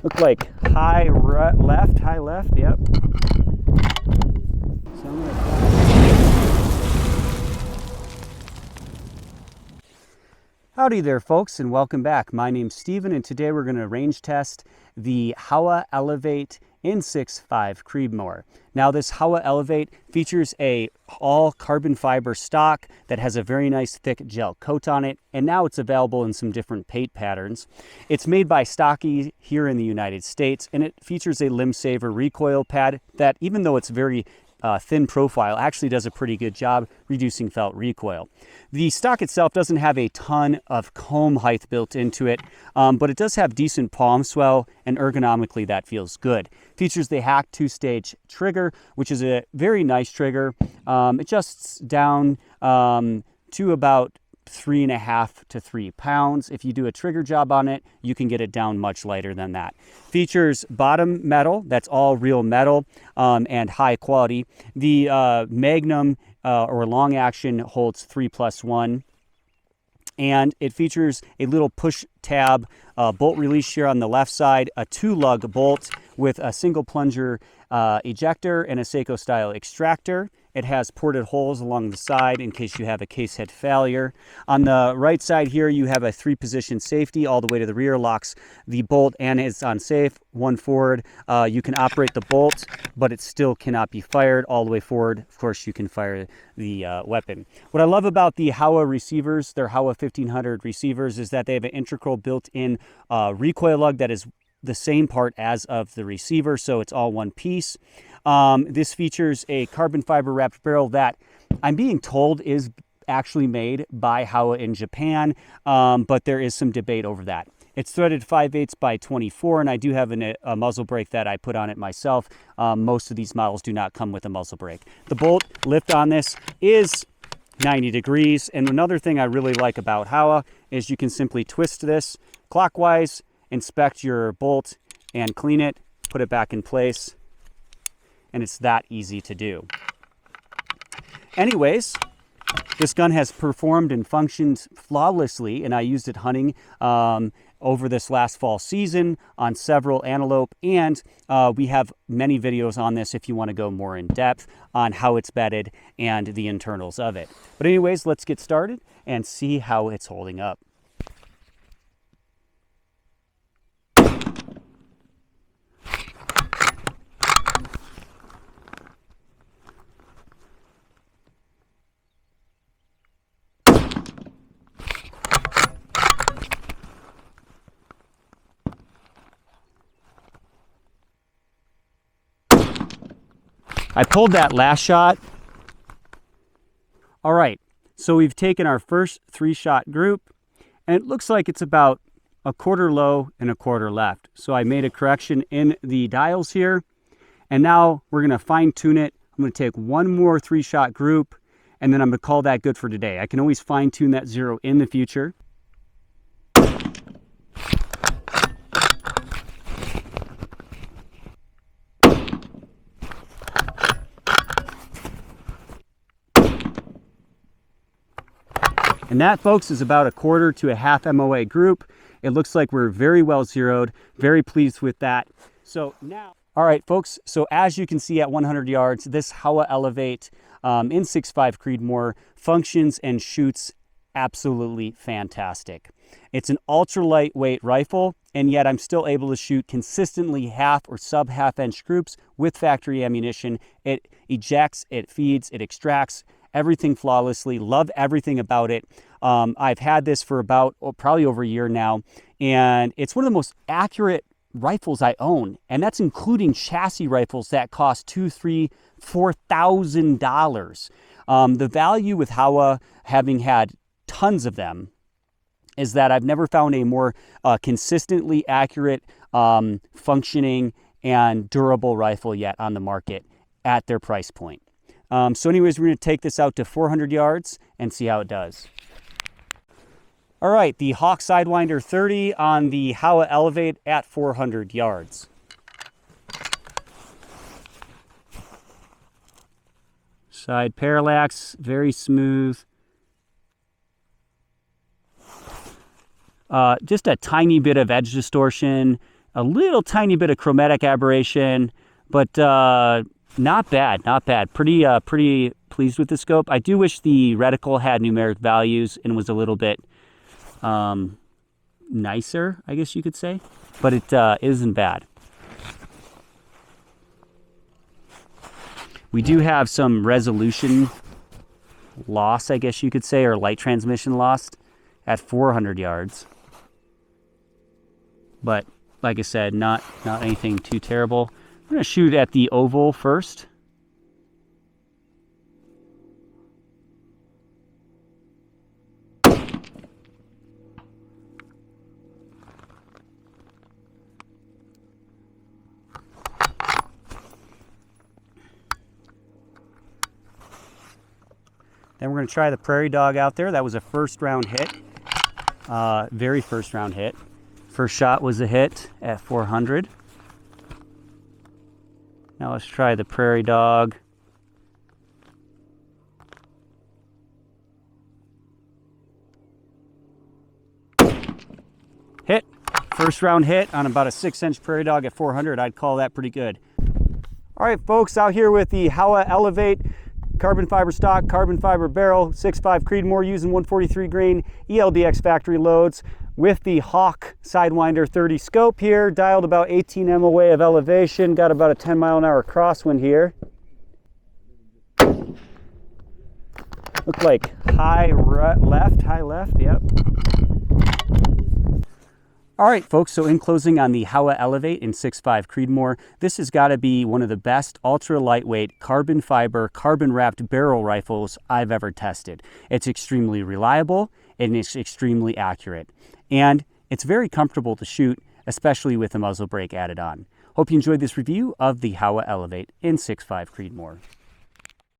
Look like high left, yep. So I'm gonna Howdy there, folks, and welcome back. My name's Steven, and today we're going to range test the Howa Elevate in 6.5 Creedmoor. Now, this Howa Elevate features a all carbon fiber stock that has a very nice thick gel coat on it, and now it's available in some different paint patterns. It's made by Stocky here in the United States, and it features a Limbsaver recoil pad that, even though it's very thin profile, actually does a pretty good job reducing felt recoil. The stock itself doesn't have a ton of comb height built into it, but it does have decent palm swell, and ergonomically that feels good. Features the hack 2-stage trigger, which is a very nice trigger. It adjusts down to about 3.5 to 3 pounds. If you do a trigger job on it, you can get it down much lighter than that. Features bottom metal, that's all real metal, and high quality. The Magnum or long action holds 3+1. And it features a little push tab bolt release here on the left side, a 2-lug bolt with a single plunger ejector and a Seiko style extractor. It has ported holes along the side in case you have a case head failure. On the right side here, you have a 3-position safety all the way to the rear, locks the bolt and it's on safe. One forward, you can operate the bolt, but it still cannot be fired all the way forward. Of course, you can fire the weapon. What I love about the Howa receivers, their Howa 1500 receivers, is that they have an integral built-in recoil lug that is the same part as of the receiver, so it's all one piece. This features a carbon fiber wrapped barrel that I'm being told is actually made by Howa in Japan, but there is some debate over that. It's threaded 5/8 by 24, and I do have a muzzle brake that I put on it myself. Most of these models do not come with a muzzle brake. The bolt lift on this is 90 degrees, and another thing I really like about Howa is you can simply twist this clockwise, inspect your bolt, and clean it, put it back in place, and it's that easy to do. Anyways, this gun has performed and functioned flawlessly, and I used it hunting over this last fall season on several antelope, and we have many videos on this if you want to go more in depth on how it's bedded and the internals of it. But anyways, let's get started and see how it's holding up. I pulled that last shot. All right, so we've taken our first 3-shot group, and it looks like it's about a quarter low and a quarter left. So I made a correction in the dials here, and now we're gonna fine tune it. I'm gonna take one more 3-shot group, and then I'm gonna call that good for today. I can always fine tune that zero in the future. And that, folks, is about a quarter to a half MOA group. It looks like we're very well zeroed, very pleased with that. So now, all right, folks, so as you can see at 100 yards, this Howa Elevate in 6.5 Creedmoor functions and shoots absolutely fantastic. It's an ultra lightweight rifle, and yet I'm still able to shoot consistently half or sub half-inch groups with factory ammunition. It ejects, it feeds, it extracts, everything flawlessly. Love everything about it. I've had this for about probably over a year now, and it's one of the most accurate rifles I own, and that's including chassis rifles that cost $2,000, $3,000, $4,000. The value with Howa, having had tons of them, is that I've never found a more consistently accurate, functioning, and durable rifle yet on the market at their price point. So anyways, we're going to take this out to 400 yards and see how it does. All right, the Hawk Sidewinder 30 on the Howa Elevate at 400 yards. Side parallax, very smooth. Just a tiny bit of edge distortion A little tiny bit of chromatic aberration, but not bad, not bad. Pretty pleased with the scope. I do wish the reticle had numeric values and was a little bit nicer, I guess you could say, but it isn't bad. We do have some resolution loss, I guess you could say, or light transmission loss at 400 yards. But like I said, not anything too terrible. I'm going to shoot at the oval first. Then we're going to try the prairie dog out there. That was a first round hit, very first round hit. First shot was a hit at 400. Now let's try the prairie dog. Hit. First round hit on about a 6-inch prairie dog at 400. I'd call that pretty good. All right, folks, out here with the Howa Elevate carbon fiber stock, carbon fiber barrel, 6.5 Creedmoor using 143 grain ELDX factory loads with the Hawk Sidewinder 30 scope here, dialed about 18 MOA of elevation, got about a 10-mile-an-hour crosswind here. Look like high left, yep. All right, folks, so in closing on the Howa Elevate in 6.5 Creedmoor, this has got to be one of the best ultra lightweight carbon fiber, carbon wrapped barrel rifles I've ever tested. It's extremely reliable and it's extremely accurate. And it's very comfortable to shoot, especially with the muzzle brake added on. Hope you enjoyed this review of the Howa Elevate in 6.5 Creedmoor.